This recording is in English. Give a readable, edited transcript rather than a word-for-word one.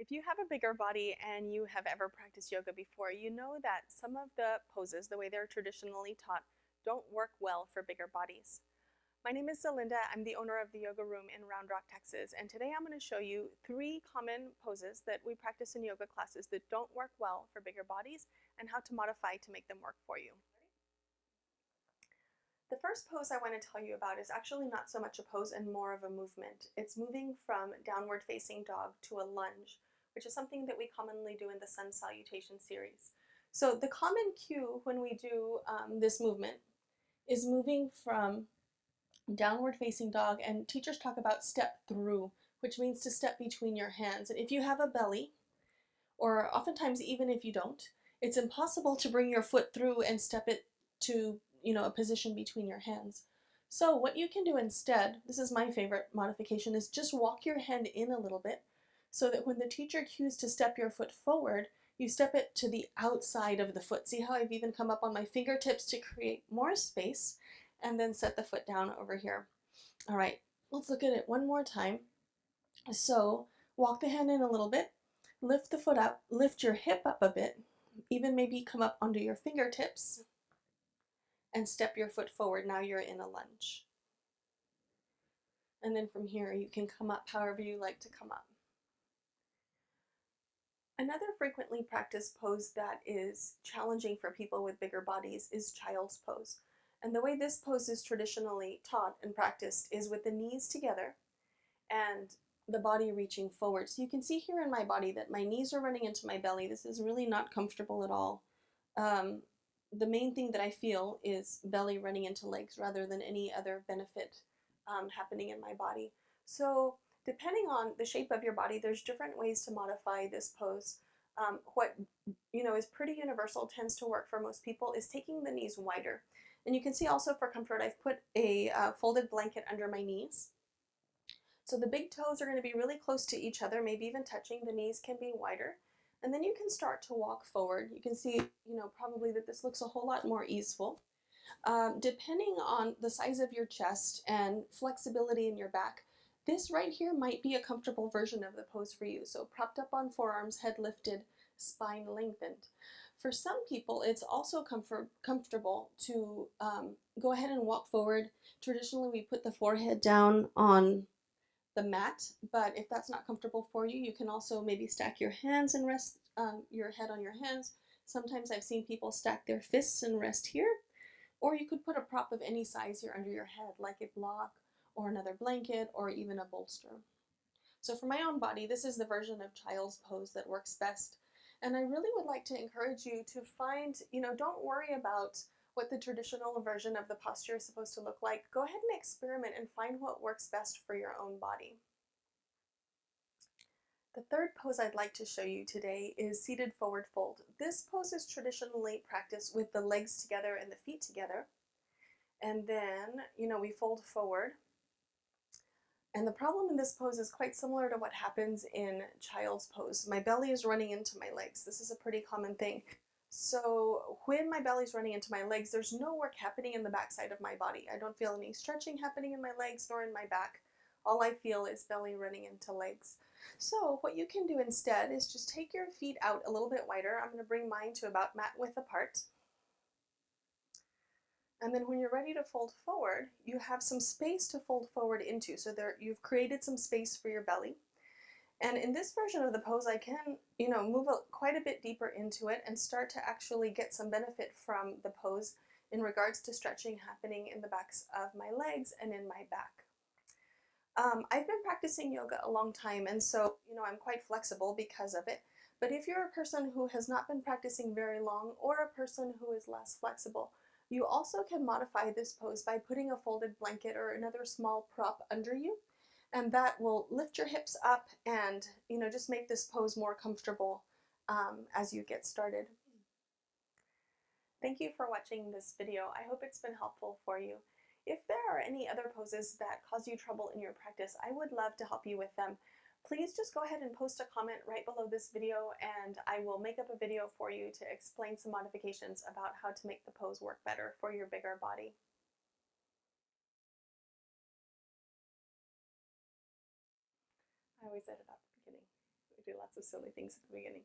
If you have a bigger body and you have ever practiced yoga before, you know that some of the poses, the way they're traditionally taught, don't work well for bigger bodies. My name is Zelinda. I'm the owner of the yoga room in Round Rock, Texas, and today I'm going to show you 3 common poses that we practice in yoga classes that don't work well for bigger bodies and how to modify to make them work for you. The first pose I want to tell you about is actually not so much a pose and more of a movement. It's moving from downward facing dog to a lunge, which is something that we commonly do in the sun salutation series. So the common cue when we do this movement is moving from downward facing dog, and teachers talk about step through, which means to step between your hands. And if you have a belly, or oftentimes even if you don't, it's impossible to bring your foot through and step it to, a position between your hands. So what you can do instead, this is my favorite modification, is just walk your hand in a little bit so that when the teacher cues to step your foot forward, you step it to the outside of the foot. See how I've even come up on my fingertips to create more space and then set the foot down over here. All right, let's look at it one more time. So walk the hand in a little bit, lift the foot up, lift your hip up a bit, even maybe come up onto your fingertips and step your foot forward. Now you're in a lunge. And then from here you can come up however you like to come up. Another frequently practiced pose that is challenging for people with bigger bodies is child's pose. And the way this pose is traditionally taught and practiced is with the knees together and the body reaching forward. So you can see here in my body that my knees are running into my belly. This is really not comfortable at all. The main thing that I feel is belly running into legs rather than any other benefit happening in my body. So depending on the shape of your body, there's different ways to modify this pose. What is pretty universal, tends to work for most people, is taking the knees wider. And you can see also for comfort, I've put a folded blanket under my knees. So the big toes are going to be really close to each other, maybe even touching. The knees can be wider. And then you can start to walk forward. You can see, probably that this looks a whole lot more easeful. Depending on the size of your chest and flexibility in your back, this right here might be a comfortable version of the pose for you. So propped up on forearms, head lifted, spine lengthened. For some people, it's also comfortable to go ahead and walk forward. Traditionally, we put the forehead down on the mat, but if that's not comfortable for you, you can also maybe stack your hands and rest your head on your hands. Sometimes I've seen people stack their fists and rest here, or you could put a prop of any size here under your head, like a block or another blanket or even a bolster. So for my own body, this is the version of child's pose that works best. And I really would like to encourage you to find, don't worry about what the traditional version of the posture is supposed to look like. Go ahead and experiment and find what works best for your own body. The third pose I'd like to show you today is seated forward fold. This pose is traditionally practiced with the legs together and the feet together. And then, we fold forward. And the problem in this pose is quite similar to what happens in child's pose. My belly is running into my legs. This is a pretty common thing. So when my belly's running into my legs, there's no work happening in the backside of my body. I don't feel any stretching happening in my legs nor in my back. All I feel is belly running into legs. So what you can do instead is just take your feet out a little bit wider. I'm going to bring mine to about mat width apart. And then when you're ready to fold forward, you have some space to fold forward into. So there, you've created some space for your belly. And in this version of the pose, I can, move quite a bit deeper into it and start to actually get some benefit from the pose in regards to stretching happening in the backs of my legs and in my back. I've been practicing yoga a long time, and so, I'm quite flexible because of it. But if you're a person who has not been practicing very long or a person who is less flexible, you also can modify this pose by putting a folded blanket or another small prop under you, and that will lift your hips up and, just make this pose more comfortable as you get started. Thank you for watching this video. I hope it's been helpful for you. If there are any other poses that cause you trouble in your practice, I would love to help you with them. Please just go ahead and post a comment right below this video, and I will make up a video for you to explain some modifications about how to make the pose work better for your bigger body. I always said it at the beginning. do lots of silly things at the beginning.